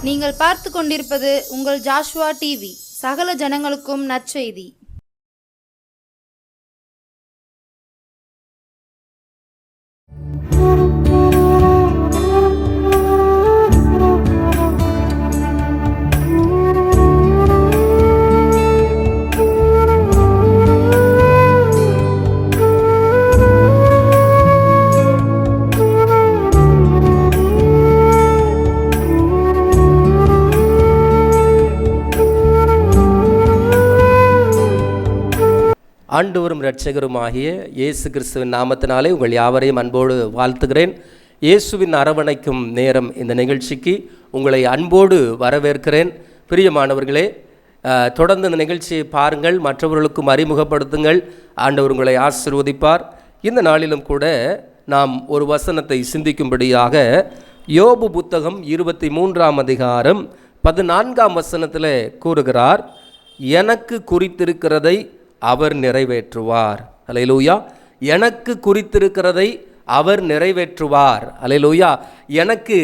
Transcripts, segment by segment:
நீங்கள் பார்த்து கொண்டிருப்பது உங்கள் ஜாஷுவா டிவி. சகல ஜனங்களுக்கும் நற்செய்தி. ஆண்டவரும் இரட்சகருமாகிய இயேசு கிறிஸ்துவின் நாமத்தினாலே உங்கள் யாவரையும் அன்போடு வாழ்த்துகிறேன். இயேசுவின் அரவணைக்கும் நேரம் இந்த நிகழ்ச்சிக்கு உங்களை அன்போடு வரவேற்கிறேன். பிரியமானவர்களே, தொடர்ந்து இந்த நிகழ்ச்சியை பாருங்கள், மற்றவர்களுக்கும் அறிமுகப்படுத்துங்கள். ஆண்டவர் உங்களை ஆசீர்வதிப்பார். இந்த நாளிலும் கூட நாம் ஒரு வசனத்தை சிந்திக்கும்படியாக யோபு புத்தகம் 23ஆம் அதிகாரம் 14ஆம் வசனத்தில் கூறுகிறார், எனக்கு குறித்திருக்கிறதை அவர் நிறைவேற்றுவார். அல்லேலூயா. எனக்கு குறித்திருக்கிறதை அவர் நிறைவேற்றுவார். அல்லேலூயா. எனக்கு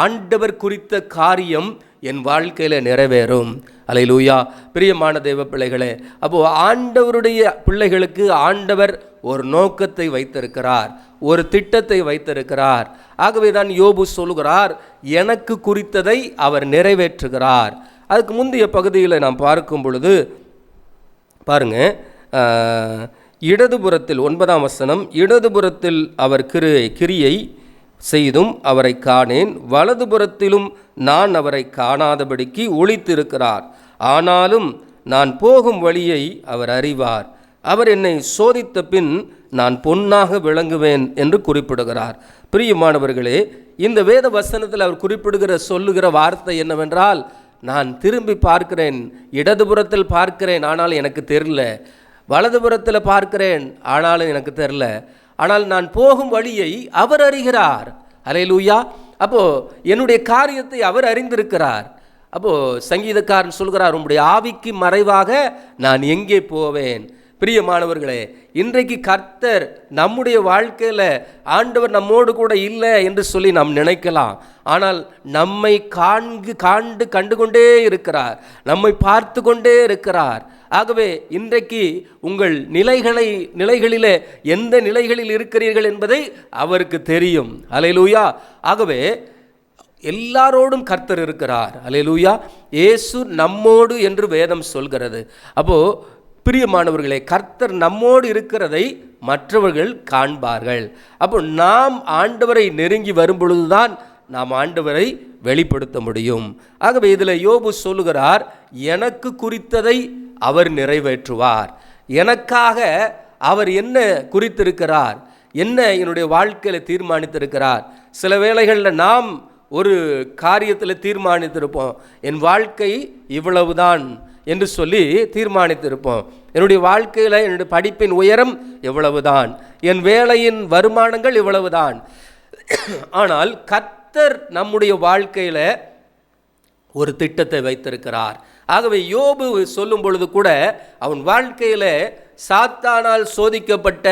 ஆண்டவர் குறித்த காரியம் என் வாழ்க்கையில் நிறைவேறும். அல்லேலூயா. பிரியமான தேவ பிள்ளைகளே, அப்போது ஆண்டவருடைய பிள்ளைகளுக்கு ஆண்டவர் ஒரு நோக்கத்தை வைத்திருக்கிறார், ஒரு திட்டத்தை வைத்திருக்கிறார். ஆகவே தான் யோபு சொல்லுகிறார், எனக்கு குறித்ததை அவர் நிறைவேற்றுகிறார். அதுக்கு முந்தைய பகுதியில் நாம் பார்க்கும் பொழுது பாருங்க, இடதுபுறத்தில் 9ஆம் வசனம், இடதுபுறத்தில் அவர் கிரியை செய்தும் அவரை காணேன், வலதுபுறத்திலும் நான் அவரை காணாதபடிக்கு ஒளித்திருக்கிறார். ஆனாலும் நான் போகும் வழியை அவர் அறிவார். அவர் என்னை சோதித்த பின் நான் பொன்னாக விளங்குவேன் என்று குறிப்பிடுகிறார். பிரியமானவர்களே, இந்த வேத வசனத்தில் அவர் சொல்லுகிற வார்த்தை என்னவென்றால், நான் திரும்பி பார்க்கிறேன், இடதுபுறத்தில் பார்க்கிறேன், ஆனால் எனக்கு தெரியல. வலதுபுறத்தில் பார்க்கிறேன், ஆனாலும் எனக்கு தெரியல. ஆனால் நான் போகும் வழியை அவர் அறிகிறார். அல்லேலூயா. அப்போது என்னுடைய காரியத்தை அவர் அறிந்திருக்கிறார். அப்போது சங்கீதக்காரன் சொல்கிறார், உம்முடைய ஆவிக்கு மறைவாக நான் எங்கே போவேன்? பிரியமானவர்களே, இன்றைக்கு கர்த்தர் நம்முடைய வாழ்க்கையில் ஆண்டவர் நம்மோடு கூட இல்லை என்று சொல்லி நாம் நினைக்கலாம். ஆனால் நம்மை கண்டு கொண்டே இருக்கிறார், நம்மை பார்த்து கொண்டே இருக்கிறார். ஆகவே இன்றைக்கு உங்கள் நிலைகளிலே எந்த நிலைகளில் இருக்கிறீர்கள் என்பதை அவருக்கு தெரியும். அல்லேலூயா. ஆகவே எல்லாரோடும் கர்த்தர் இருக்கிறார். அல்லேலூயா. இயேசு நம்மோடு என்று வேதம் சொல்கிறது. அப்போது பிரியமானவர்களே, கர்த்தர் நம்மோடு இருக்கிறதை மற்றவர்கள் காண்பார்கள். அப்போ நாம் ஆண்டவரை நெருங்கி வரும் பொழுதுதான் நாம் ஆண்டவரை வெளிப்படுத்த முடியும். ஆகவே இதில் யோபு சொல்லுகிறார், எனக்கு குறித்ததை அவர் நிறைவேற்றுவார். எனக்காக அவர் என்ன குறித்திருக்கிறார், என்ன என்னுடைய வாழ்க்கையில் தீர்மானித்திருக்கிறார். சில வேளைகளில் நாம் ஒரு காரியத்தில் தீர்மானித்திருப்போம், என் வாழ்க்கை இவ்வளவுதான் என்று சொல்லி தீர்மானித்திருப்போம். என்னுடைய வாழ்க்கையில் என்னுடைய படிப்பின் உயரம் எவ்வளவுதான், என் வேலையின் வருமானங்கள் இவ்வளவுதான். ஆனால் கர்த்தர் நம்முடைய வாழ்க்கையில் ஒரு திட்டத்தை வைத்திருக்கிறார். ஆகவே யோபு சொல்லும் பொழுது கூட அவன் வாழ்க்கையில் சாத்தானால் சோதிக்கப்பட்ட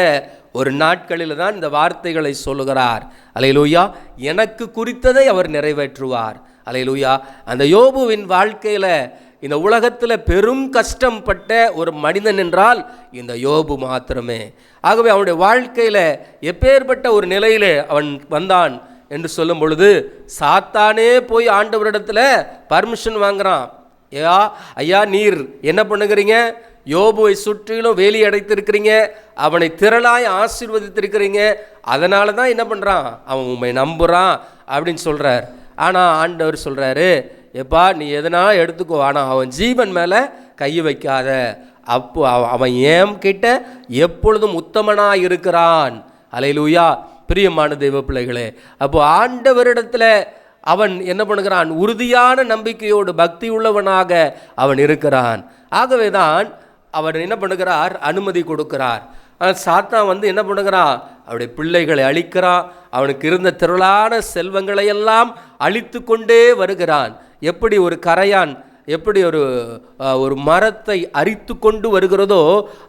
ஒரு நாட்களில் தான் இந்த வார்த்தைகளை சொல்லுகிறார். அல்லேலூயா. எனக்கு குறித்ததை அவர் நிறைவேற்றுவார். அல்லேலூயா. அந்த யோபுவின் வாழ்க்கையில் இந்த உலகத்தில் பெரும் கஷ்டம் பட்ட ஒரு மனிதன் என்றால் இந்த யோபு மாத்திரமே. ஆகவே அவனுடைய வாழ்க்கையில் எப்பேற்பட்ட ஒரு நிலையில் அவன் வந்தான் என்று சொல்லும் பொழுது, சாத்தானே போய் ஆண்டவரிடத்தில் பர்மிஷன் வாங்குறான். ஐயா நீர் என்ன பண்ணுகிறீங்க, யோபுவை சுற்றிலும் வேலி அடைத்திருக்கிறீங்க, அவனை திரளாய் ஆசீர்வதித்திருக்கிறீங்க, அதனால தான் என்ன பண்ணுறான், அவன் உண்மை நம்புகிறான் அப்படின்னு சொல்கிறார். ஆனால் ஆண்டவர் சொல்கிறாரு, எப்பா நீ எதனா எடுத்துக்கோ, ஆனால் அவன் ஜீவன் மேலே கை வைக்காத. அப்போ அவன் ஏன் கிட்ட எப்பொழுதும் உத்தமனாக இருக்கிறான். அல்லேலூயா. பிரியமான தெய்வ பிள்ளைகளே, அப்போ ஆண்டவரிடத்தில் அவன் என்ன பண்ணுகிறான், உறுதியான நம்பிக்கையோடு பக்தி உள்ளவனாக அவன் இருக்கிறான். ஆகவே தான் அவர் என்ன பண்ணுகிறார், அனுமதி கொடுக்கிறார். ஆனால் சாத்தான் என்ன பண்ணுகிறான், அவருடைய பிள்ளைகளை அழிக்கிறான். அவனுக்கு இருந்த திரளான செல்வங்களை எல்லாம் அழித்து கொண்டே வருகிறான். எப்படி ஒரு கரையான் எப்படி ஒரு மரத்தை அரித்து கொண்டு வருகிறதோ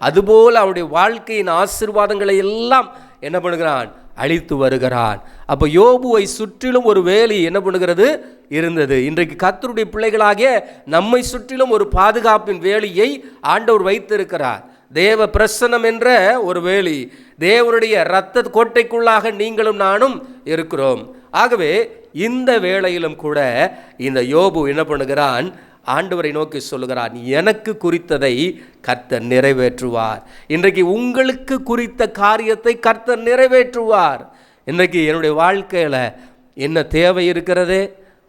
அதுபோல் அவனுடைய வாழ்க்கையின் ஆசீர்வாதங்களை எல்லாம் என்ன பண்ணுகிறான், அழித்து வருகிறான். அப்போ யோபுவை சுற்றிலும் ஒரு வேலி என்ன பண்ணுகிறது இருந்தது. இன்றைக்கு கர்த்தருடைய பிள்ளைகளாகிய நம்மை சுற்றிலும் ஒரு பாதுகாப்பின் வேலியை ஆண்டவர் வைத்திருக்கிறார். தேவ பிரசன்னம் என்ற ஒரு வேலி, தேவனுடைய இரத்த கோட்டைக்குள்ளாக நீங்களும் நானும் இருக்கிறோம். ஆகவே இந்த வேளையிலும் கூட இந்த யோபு என்ன பண்ணுகிறான், ஆண்டவரை நோக்கி சொல்லுகிறான், எனக்கு குறித்ததை கர்த்தர் நிறைவேற்றுவார். இன்றைக்கு உங்களுக்கு குறித்த காரியத்தை கர்த்தர் நிறைவேற்றுவார். இன்றைக்கு என்னுடைய வாழ்க்கையில் என்ன தேவை இருக்கிறது?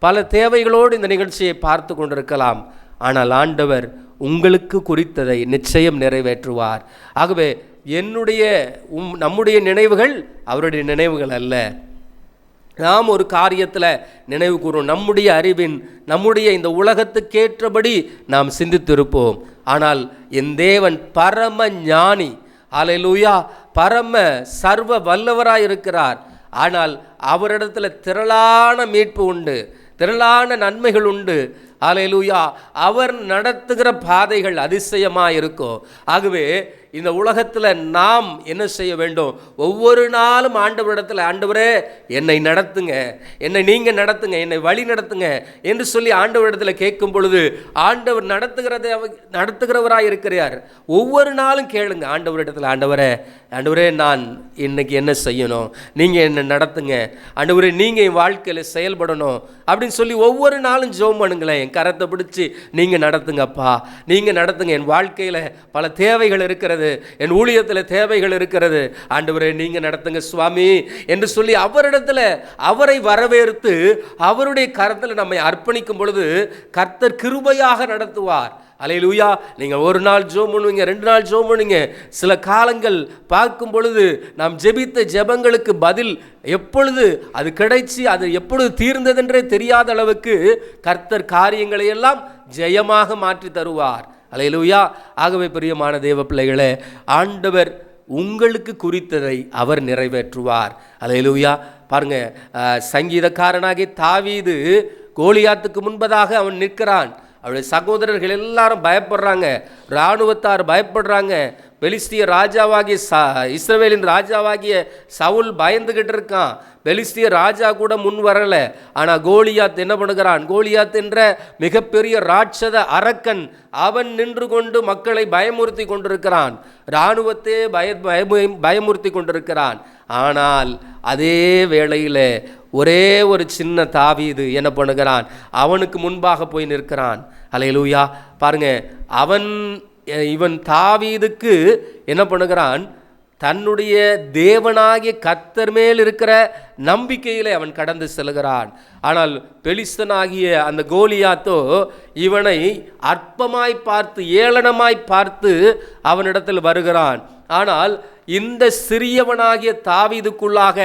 பல தேவைகளோடு இந்த நிகழ்ச்சியை பார்த்து கொண்டிருக்கலாம். ஆனால் ஆண்டவர் உங்களுக்கு குறித்ததை நிச்சயம் நிறைவேற்றுவார். ஆகவே நம்முடைய நினைவுகள் அவருடைய நினைவுகள் அல்ல. நாம் ஒரு காரியத்தில் நினைவு கூறும், நம்முடைய அறிவின், நம்முடைய இந்த உலகத்துக்கேற்றபடி நாம் சிந்தித்திருப்போம். ஆனால் என் தேவன் பரம ஞானி, அல்லேலூயா, பரம சர்வ வல்லவராய் இருக்கிறார். ஆனால் அவரிடத்தில் திரளான மீட்பு உண்டு, திரளான நன்மைகள் உண்டு. அல்லேலூயா, அவர் நடத்துகிற பாதைகள் அதிசயமாக இருக்கும். ஆகவே இந்த உலகத்தில் நாம் என்ன செய்ய வேண்டும்? ஒவ்வொரு நாளும் ஆண்டவரிடத்தில், ஆண்டவரே என்னை நடத்துங்க, என்னை நீங்கள் நடத்துங்க, என்னை வழி நடத்துங்க என்று சொல்லி ஆண்டவரிடத்தில் கேட்கும் பொழுது ஆண்டவர் நடத்துகிறவராக இருக்கிறார். ஒவ்வொரு நாளும் கேளுங்க ஆண்டவரிடத்தில், ஆண்டவரே நான் இன்னைக்கு என்ன செய்யணும், நீங்கள் என்னை நடத்துங்க, ஆண்டவரே நீங்கள் என் வாழ்க்கையில் செயல்படணும் அப்படின்னு சொல்லி ஒவ்வொரு நாளும் ஜெபம் பண்ணுங்களேன். என் கரத்தை பிடிச்சி நீங்கள் நடத்துங்கப்பா, நீங்கள் நடத்துங்க. என் வாழ்க்கையில் பல தேவைகள் இருக்கிறது, என் ஊழியத்தில் தேவைகள் இருக்கிறது, ஆண்டவரே நீங்க நடத்துங்க சுவாமி என்று சொல்லி அவரிடத்தில் அவரை வரவேற்று அவருடைய கரத்தில் நம்மை அர்ப்பணிக்கும் பொழுது கர்த்தர் கிருபையாக நடத்துவார். அல்லேலூயா. நீங்கள் ஒரு நாள் ஜெபம் பண்ணுவீங்க, 2 நாள் ஜெபம் பண்ணுவீங்க. சில காலங்கள் பார்க்கும் பொழுது நாம் ஜெபித்த ஜெபங்களுக்கு பதில் எப்பொழுது அது கிடைச்சி அது எப்பொழுது தீர்ந்ததென்றே தெரியாத அளவுக்கு கர்த்தர் காரியங்களை எல்லாம் ஜெயமாக மாற்றி தருவார். அல்லேலூயா. ஆகவே பிரியமான தேவ பிள்ளைகளே, ஆண்டவர் உங்களுக்கு குறித்ததை அவர் நிறைவேற்றுவார். அல்லேலூயா. பாருங்க, சங்கீதக்காரனாகி தாவீது கோலியாத்துக்கு முன்பதாக அவன் நிற்கிறான். அவருடைய சகோதரர்கள் எல்லாரும் பயப்படுறாங்க, இராணுவத்தார் பயப்படுறாங்க. பெலிஸ்திய ராஜாவாகிய இஸ்ரவேலின் ராஜாவாகிய சவுல் பயந்துகிட்டு இருக்கான். பெலிஸ்திய ராஜா கூட முன் வரலை. ஆனால் கோலியாத் என்ன பண்ணுகிறான்? கோலியாத் என்ற மிகப்பெரிய ராட்சத அரக்கன் அவன் நின்று கொண்டு மக்களை பயமுறுத்தி கொண்டிருக்கிறான், இராணுவத்தை பயமுறுத்தி கொண்டிருக்கிறான். ஆனால் அதே வேளையில் ஒரே ஒரு சின்ன தாவீது என்ன பண்ணுகிறான்? அவனுக்கு முன்பாக போய் நிற்கிறான். அல்லேலூயா. பாருங்க, இவன் தாவீதுக்கு என்ன பண்ணுகிறான்? தன்னுடைய தேவனாகிய கர்த்தர் மேல் இருக்கிற நம்பிக்கையிலே அவன் கடந்து செல்கிறான். ஆனால் பெலிஸ்தனாகிய அந்த கோலியாத்தோ இவனை அற்பமாய் பார்த்து, ஏளனமாய் பார்த்து அவனிடத்தில் வருகிறான். ஆனால் இந்த சிறியவனாகிய தாவீதுக்குள்ளாக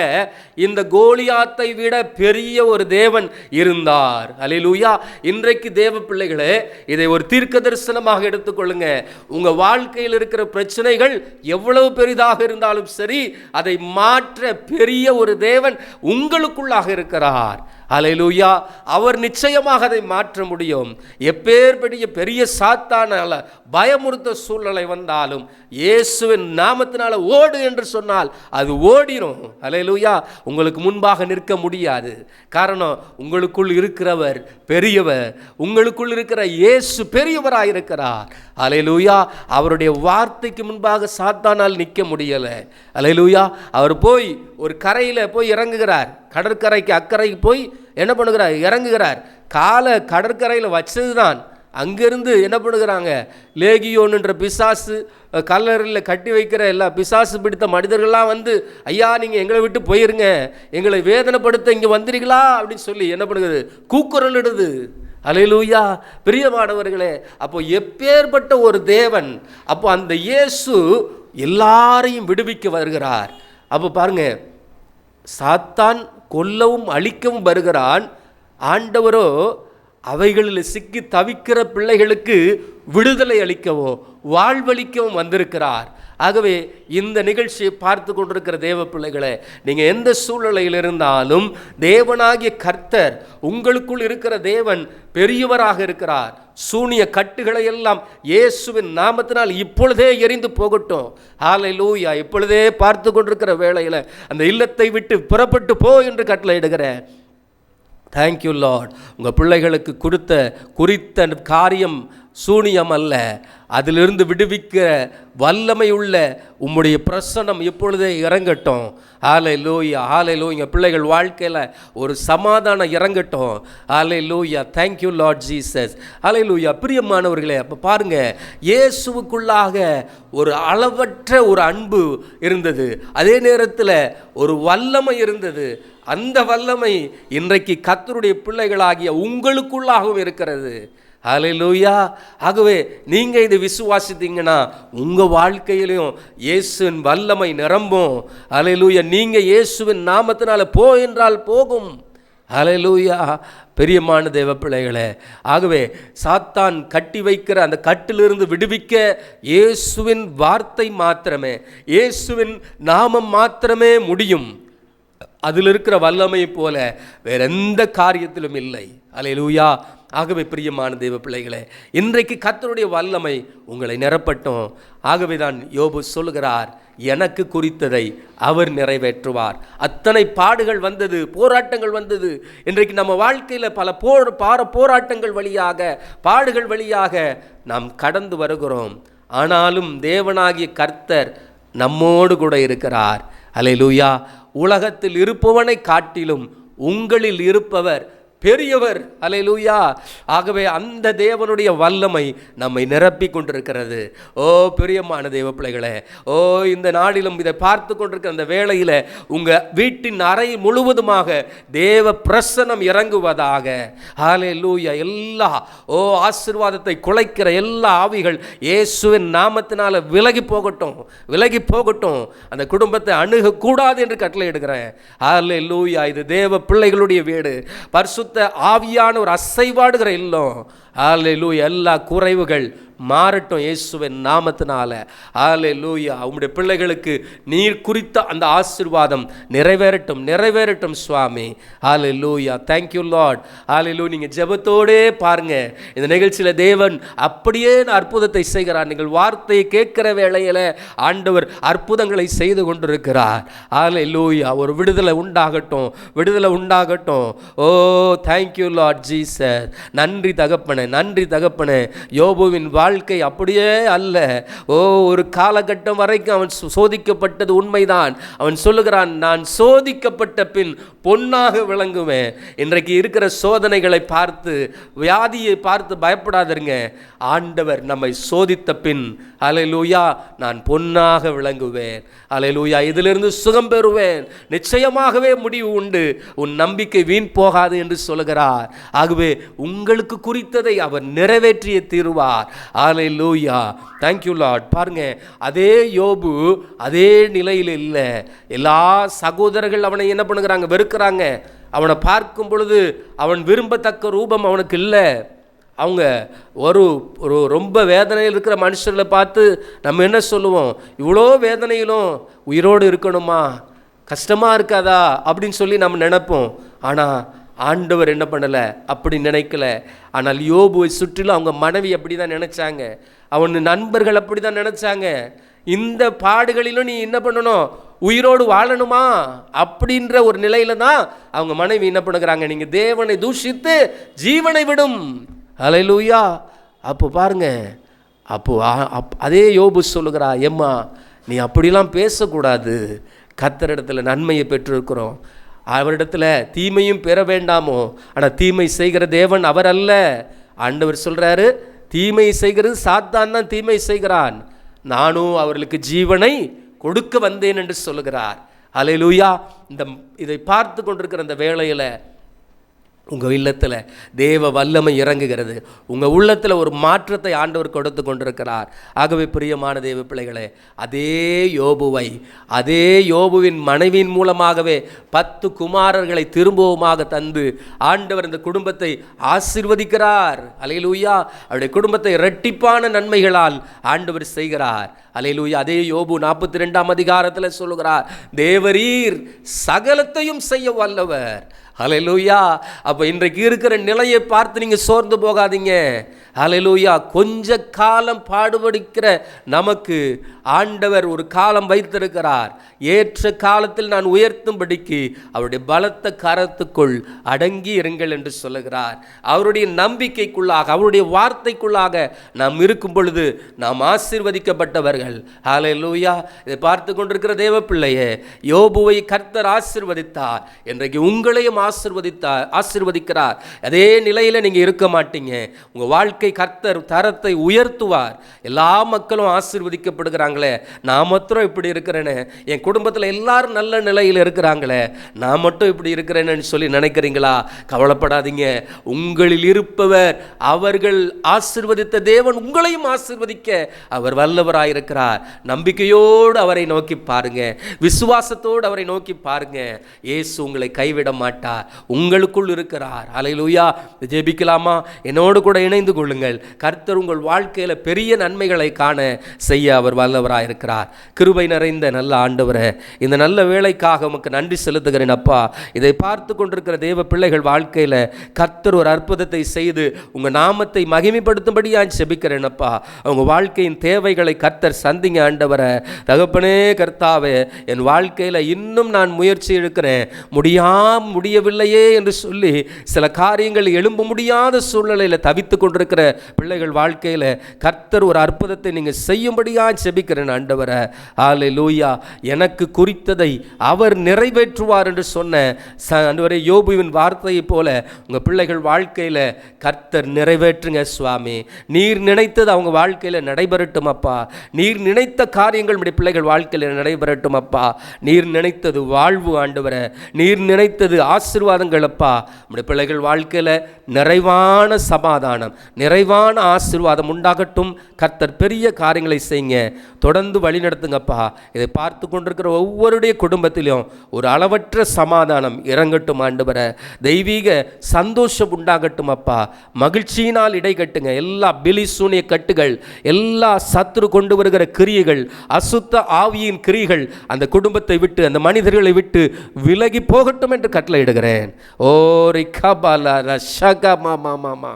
இந்த கோலியாத்தை விட பெரிய ஒரு தேவன் இருந்தார். அல்லேலூயா. இன்றைக்கு தேவ பிள்ளைகளே, இதை ஒரு தீர்க்க தரிசனமாக எடுத்துக்கொள்ளுங்க. உங்க வாழ்க்கையில் இருக்கிற பிரச்சனைகள் எவ்வளவு பெரிதாக இருந்தாலும் சரி, அதை மாற்ற பெரிய ஒரு தேவன் உங்களுக்குள்ளாக இருக்கிறார். அல்லேலூயா. அவர் நிச்சயமாக அதை மாற்ற முடியும். எப்பேற்படிய பெரிய சாத்தானால பயமுறுத்த சூழ்நிலை வந்தாலும் இயேசுவின் நாமத்தினால ஓடு என்று சொன்னால் அது ஓடிரும். அல்லேலூயா. உங்களுக்கு முன்பாக நிற்க முடியாது. காரணம், உங்களுக்குள் இருக்கிறவர் பெரியவர், உங்களுக்குள் இருக்கிற இயேசு பெரியவராயிருக்கிறார். அல்லேலூயா. அவருடைய வார்த்தைக்கு முன்பாக சாத்தானால் நிற்க முடியலை. அல்லேலூயா. அவர் போய் ஒரு கரையில் போய் இறங்குகிறார். கடற்கரைக்கு அக்கறைக்கு போய் என்ன பண்ணுகிறார்? இறங்குகிறார். காலை கடற்கரையில் வச்சது தான். அங்கிருந்து என்ன பண்ணுகிறாங்க? லேகியோன்ன்ற பிசாசு, கல்லறையில் கட்டி வைக்கிற எல்லா பிசாசு பிடித்த மனிதர்கள்லாம் வந்து, ஐயா நீங்கள் எங்களை விட்டு போயிருங்க, எங்களை வேதனைப்படுத்த இங்கே வந்துடுங்களா அப்படின்னு சொல்லி என்ன பண்ணுகிறது? கூக்குரல் இடுது. அல்லேலூயா. பிரியமானவர்களே, அப்போ எப்பேற்பட்ட ஒரு தேவன்! அப்போ அந்த இயேசு எல்லாரையும் விடுவிக்க வருகிறார். அப்போ பாருங்க, சாத்தான் கொல்லவும் அழிக்கவும் வருகிறான். ஆண்டவரோ அவைகளில் சிக்கி தவிக்கிற பிள்ளைகளுக்கு விடுதலை அளிக்கவும் வாழ்வளிக்கவும் வந்திருக்கிறார். ஆகவே இந்த நிகழ்ச்சியை பார்த்து கொண்டிருக்கிற தேவ பிள்ளைகளே, நீங்கள் எந்த சூழ்நிலையில் இருந்தாலும் தேவனாகிய கர்த்தர், உங்களுக்குள் இருக்கிற தேவன் பெரியவராக இருக்கிறார். சூனிய கட்டுகளை எல்லாம் இயேசுவின் நாமத்தினால் இப்பொழுதே எரிந்து போகட்டும். ஹல்லேலூயா. இப்பொழுதே பார்த்து கொண்டிருக்கிற வேளையில் அந்த இல்லத்தை விட்டு புறப்பட்டு போ என்று கட்டளையிடுகிறேன். Thank you Lord. உங்கள் பிள்ளைகளுக்கு குறித்த காரியம் சூனியம் அல்ல, அதிலிருந்து விடுவிக்கிற வல்லமை உள்ள உம்முடைய பிரசன்னம் இப்பொழுதே இறங்கட்டும். ஹல்லேலூயா, ஹல்லேலூயா. பிள்ளைகள் வாழ்க்கையில் ஒரு சமாதானம் இறங்கட்டும். Hallelujah. Thank you Lord Jesus. Hallelujah. பிரியமானவர்களே, அப்போ பாருங்கள், இயேசுவுக்குள்ளாக ஒரு அளவற்ற ஒரு அன்பு இருந்தது, அதே நேரத்தில் ஒரு வல்லமை இருந்தது. அந்த வல்லமை இன்றைக்கு கர்த்தருடைய பிள்ளைகளாகிய உங்களுக்குள்ளாகவும் இருக்கிறது. ஹல்லேலூயா. ஆகவே நீங்கள் இதை விசுவாசித்தீங்கன்னா உங்கள் வாழ்க்கையிலையும் இயேசுவின் வல்லமை நிரம்பும். ஹல்லேலூயா. நீங்கள் இயேசுவின் நாமத்தினால போ என்றால் போகும். ஹல்லேலூயா. பெரியமான தேவ பிள்ளைகளே, ஆகவே சாத்தான் கட்டி வைக்கிற அந்த கட்டிலிருந்து விடுவிக்க இயேசுவின் வார்த்தை மாத்திரமே, இயேசுவின் நாமம் மாத்திரமே முடியும். அதில் இருக்கிற வல்லமை போல வேற எந்த காரியத்திலும் இல்லை. ஹல்லேலூயா. ஆகவே பிரியமான தேவ பிள்ளைகளே, இன்றைக்கு கர்த்தருடைய வல்லமை உங்களை நிரப்பட்டும். ஆகவே தான் யோபு சொல்லுகிறார், எனக்கு குறித்ததை அவர் நிறைவேற்றுவார். அத்தனை பாடுகள் வந்தது, போராட்டங்கள் வந்தது. இன்றைக்கு நம்ம வாழ்க்கையில் பல போராட்டங்கள் வழியாக, பாடுகள் வழியாக நாம் கடந்து வருகிறோம். ஆனாலும் தேவனாகிய கர்த்தர் நம்மோடு கூட இருக்கிறார். ஹல்லேலூயா. உலகத்தில் இருப்பவனை காட்டிலும் உங்களில் இருப்பவர் பெரியவர். ஹல்லேலூயா. ஆகவே அந்த தேவனுடைய வல்லமை நம்மை நிரப்பி கொண்டிருக்கிறது. ஓ பிரியமான தேவ பிள்ளைகளே, ஓ இந்த நாளிலும் இதை பார்த்து கொண்டிருக்கிற அந்த வேளையில் உங்கள் வீட்டின் அறை முழுவதுமாக தேவ பிரசன்னம் இறங்குவதாக. ஹல்லேலூயா. எல்லா ஆசீர்வாதத்தை குலைக்கிற எல்லா ஆவிகள் இயேசுவின் நாமத்தினால விலகி போகட்டும், விலகி போகட்டும். அந்த குடும்பத்தை அணுகக்கூடாது என்று கட்டளையிடுகிறேன். ஹல்லேலூயா. இது தேவ பிள்ளைகளுடைய வீடு, பரிசுத்த ஆவியான ஒரு அசைவாடுகிற இல்லம். ஹல்லேலூயா. எல்லா குறைவுகள் மாறட்டும் இயேசுவின் நாமத்தினால. ஹல்லேலூயா. உம்முடைய பிள்ளைகளுக்கு நீர் குறித்த அந்த ஆசீர்வாதம் நிறைவேறட்டும், நிறைவேறட்டும் சுவாமி. ஹல்லேலூயா. Thank you Lord. ஹல்லேலூயா. நீங்கள் ஜெபத்தோடே பாருங்க, இந்த நிகழ்ச்சியில் தேவன் அப்படியே அற்புதத்தை செய்கிறார். நீங்கள் வார்த்தையை கேட்கிற வேளையில் ஆண்டவர் அற்புதங்களை செய்து கொண்டிருக்கிறார். ஹல்லேலூயா. ஒரு விடுதலை உண்டாகட்டும், விடுதலை உண்டாகட்டும். ஓ தேங்க்யூ லார்ட் ஜீசஸ். நன்றி தகப்பனே, நன்றி தகப்பனே. யோபுவின் வாழ்க்கை அப்படியே அல்ல. ஒரு காலகட்டம் வரைக்கும் அவன் சோதிக்கப்பட்டது உண்மைதான். அவன் சொல்லுகிறான், நான் சோதிக்கப்பட்ட பின் பொன்னாக விளங்குவேன். இன்றைக்கு இருக்கிற சோதனைகளை பார்த்து, வியாதியை பார்த்து பயப்படாதீங்க. ஆண்டவர் நம்மை சோதித்த பின் ஹல்லேலூயா நான் பொன்னாக விளங்குவேன். ஹல்லேலூயா. இதிலிருந்து சுகம் பெறுவேன். நிச்சயமாகவே முடிவு உண்டு, உன் நம்பிக்கை வீண் போகாது என்று சொல்லுகிறார். ஆகவே உங்களுக்கு குறித்ததை அவர் நிறைவேற்றிய தீருவார். ஹல்லேலூயா. Thank you Lord. பாருங்க, அதே யோபு அதே நிலையில் இல்லை. எல்லா சகோதரர்கள் அவனை என்ன பண்ணுகிறாங்க, வெறுக்கிறாங்க. அவனை பார்க்கும் பொழுது அவன் விரும்பத்தக்க ரூபம் அவனுக்கு இல்லை. அவங்க ஒரு ரொம்ப வேதனையில் இருக்கிற மனுஷர்களை பார்த்து நம்ம என்ன சொல்லுவோம், இவ்வளோ வேதனையிலும் உயிரோடு இருக்கணுமா, கஷ்டமாக இருக்காதா அப்படின்னு சொல்லி நம்ம நினைப்போம். ஆனால் ஆண்டவர் என்ன பண்ணலை, அப்படி நினைக்கல. ஆனால் யோபுவை சுற்றிலும் அவங்க மனைவி அப்படி தான் நினச்சாங்க, அவன் நண்பர்கள் அப்படி தான் நினச்சாங்க. இந்த பாடுகளிலும் நீ என்ன பண்ணணும், உயிரோடு வாழணுமா அப்படின்ற ஒரு நிலையில தான் அவங்க மனைவி என்ன பண்ணுகிறாங்க, நீங்கள் தேவனை தூஷித்து ஜீவனை விடும். ஹல்லேலூயா. அப்போ பாருங்க, அப்போ அதே யோபு சொல்லுகிறா, எம்மா நீ அப்படிலாம் பேசக்கூடாது. கர்த்தரிடத்தில் நன்மையை பெற்றிருக்கிறோம், அவரிடத்தில் தீமையும் பெற வேண்டாமோ. ஆனால் தீமை செய்கிற தேவன் அவர் அல்ல. ஆண்டவர் சொல்கிறாரு, தீமை செய்கிறது சாத்தான் தான் தீமை செய்கிறான், நானும் அவர்களுக்கு ஜீவனை கொடுக்க வந்தேன் என்று சொல்லுகிறார். ஹல்லேலூயா. இதை பார்த்து கொண்டிருக்கிற அந்த வேளையில் உங்கள் இல்லத்தில் தேவ வல்லமை இறங்குகிறது. உங்கள் உள்ளத்தில் ஒரு மாற்றத்தை ஆண்டவர் கொடுத்து கொண்டிருக்கிறார். ஆகவே பிரியமான தேவ பிள்ளைகளே, அதே யோபுவின் மனைவியின் மூலமாகவே 10 குமாரர்களை திரும்பவுமாக தந்து ஆண்டவர் இந்த குடும்பத்தை ஆசீர்வதிக்கிறார். அல்லேலூயா. அவருடைய குடும்பத்தை இரட்டிப்பான நன்மைகளால் ஆண்டவர் செய்கிறார். அல்லேலூயா. அதே யோபு 42ஆம் அதிகாரத்தில் சொல்லுகிறார், தேவரீர் சகலத்தையும் செய்ய வல்லவர். ஹல்லேலூயா. அப்போ இன்றைக்கு இருக்கிற நிலையை பார்த்து நீங்கள் சோர்ந்து போகாதீங்க. ஹல்லேலூயா. கொஞ்ச காலம் பாடுபடுகிற நமக்கு ஆண்டவர் ஒரு காலம் வைத்திருக்கிறார். ஏற்ற காலத்தில் நான் உயர்த்தும்படிக்கு அவருடைய பலத்த கரத்துக்குள் அடங்கி இருங்கள் என்று சொல்லுகிறார். அவருடைய நம்பிக்கைக்குள்ளாக, அவருடைய வார்த்தைக்குள்ளாக நாம் இருக்கும் பொழுது நாம் ஆசீர்வதிக்கப்பட்டவர்கள். ஹல்லேலூயா. இதை பார்த்து கொண்டிருக்கிற தேவ பிள்ளையே, யோபுவை கர்த்தர் ஆசீர்வதித்தார், இன்றைக்கு உங்களையும் ஆசீர்வதிக்கிறார். அதே நிலையில் நீங்கள் இருக்க மாட்டீங்க. உங்கள் வாழ்க்கை கர்த்தர் தரத்தை உயர்த்துவார். எல்லா மக்களும் ஆசீர்வதிக்கப்படுகிறாங்களே, நான் மாத்திரம் இப்படி இருக்கிறேன்னு, என் குடும்பத்தில் எல்லாரும் நல்ல நிலையில் இருக்கிறாங்களே, நான் மட்டும் இப்படி இருக்கிறேன்னு சொல்லி நினைக்கிறீங்களா? கவலைப்படாதீங்க. உங்களில் இருப்பவர், அவர்கள் ஆசீர்வதித்த தேவன் உங்களையும் ஆசீர்வதிக்க அவர் வல்லவராயிருக்கிறார். நம்பிக்கையோடு அவரை நோக்கி பாருங்க, விசுவாசத்தோடு அவரை நோக்கி பாருங்க. இயேசு உங்களை கைவிட மாட்டார், உங்களுக்குள் இருக்கிறார். அல்லேலூயா. ஜெபிக்கலாமா? என்னோடு கூட இணைந்து கொள்ளுங்கள். கர்த்தர் உங்கள் வாழ்க்கையில் பெரிய நன்மைகளை காண செய்ய அவர் வல்லவராயிருக்கிறார். கிருபை நிறைந்த நல்ல ஆண்டவரே, இந்த நல்ல வேலைக்காக உமக்கு நன்றி செலுத்துகிறேன் அப்பா. இதை பார்த்து கொண்டிருக்கிற தேவ பிள்ளைகள் வாழ்க்கையில் கர்த்தர் ஒரு அற்புதத்தை செய்து உங்கள் நாமத்தை மகிமைப்படுத்தும்படியாக ஜெபிக்கிறேன் அப்பா. அவங்க வாழ்க்கையின் தேவைகளை கர்த்தர் சந்திங்க ஆண்டவரே. தகப்பனே கர்த்தாவே, என் வாழ்க்கையில் இன்னும் நான் முயற்சி எடுக்கிறேன், முடியவில்லையே என்று சொல்லி சில காரியங்கள் எழும்ப முடியாத சூழ்நிலையில் தவித்து கொண்டிருக்கிற பிள்ளைகள் வாழ்க்கையில் கர்த்தர் ஒரு அற்புதத்தை நீங்கள் செய்யும்படியாக ஜெபிக்கிறேன் ஆண்டவரே. ஹல்லேலூயா. எனக்கு குறித்ததை அவர் நிறைவேற்றுவார் என்று சொன்ன ஆண்டவரே யோபுவின் வார்த்தையை போல உங்கள் பிள்ளைகள் வாழ்க்கையில் கர்த்தர் நிறைவேற்றுங்க சுவாமி. நீர் நினைத்தது அவங்க வாழ்க்கையில் நடைபெறட்டும் அப்பா. நீர் நினைத்த காரியங்கள் உடைய பிள்ளைகள் வாழ்க்கையில் நடைபெறட்டும் அப்பா. நீர் நினைத்தது வாழ்வு ஆண்டவரே, நீர் நினைத்தது ஆசீர்வாதங்கள் அப்பா. உடைய பிள்ளைகள் வாழ்க்கையில் நிறைவான சமாதானம், நிறைவான ஆசீர்வாதம் உண்டாகட்டும். கர்த்தர் பெரிய காரியங்களை செய்யுங்க, தொடர்ந்து வழி நடத்துங்கப்பா. இதை பார்த்து கொண்டிருக்கிற ஒவ்வொருடைய குடும்பத்திலும் ஒரு அளவற்ற சமாதானம் இறங்கட்டும் ஆண்டவரே. தெய்வீக சந்தோஷம் உண்டாகட்டும் அப்பா. மகிழ்ச்சியினால் இடை கட்டுங்க. எல்லா பிலிசூனிய கட்டுகள், எல்லா சத்துரு கொண்டு வருகிற கிரியைகள், அசுத்த ஆவியின் கிரியைகள் அந்த குடும்பத்தை விட்டு, அந்த மனிதர்களை விட்டு விலகி போகட்டும் என்று கட்டளையிடுகிறேன். ஓ ரிகபாலா ரஷகா மாமா,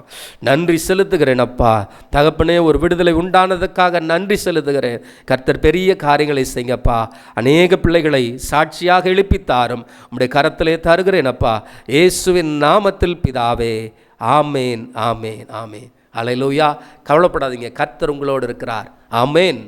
நன்றி செலுத்துகிறேன் அப்பா. தகப்பனே, ஒரு விடுதலை உண்டானதுக்காக நன்றி செலுத்துகிறேன். கர்த்தர் பெரிய காரியங்களை செய்யுங்கப்பா. அநேக பிள்ளைகளை சாட்சியாக எழுப்பித்தாரும் உம்முடைய கரத்திலே தருகிறேன் அப்பா. இயேசுவின் நாமத்தில் பிதாவே, ஆமேன், ஆமேன், ஆமேன். அல்லேலூயா. கவலைப்படாதீங்க, கர்த்தர் உங்களோடு இருக்கிறார். ஆமேன்.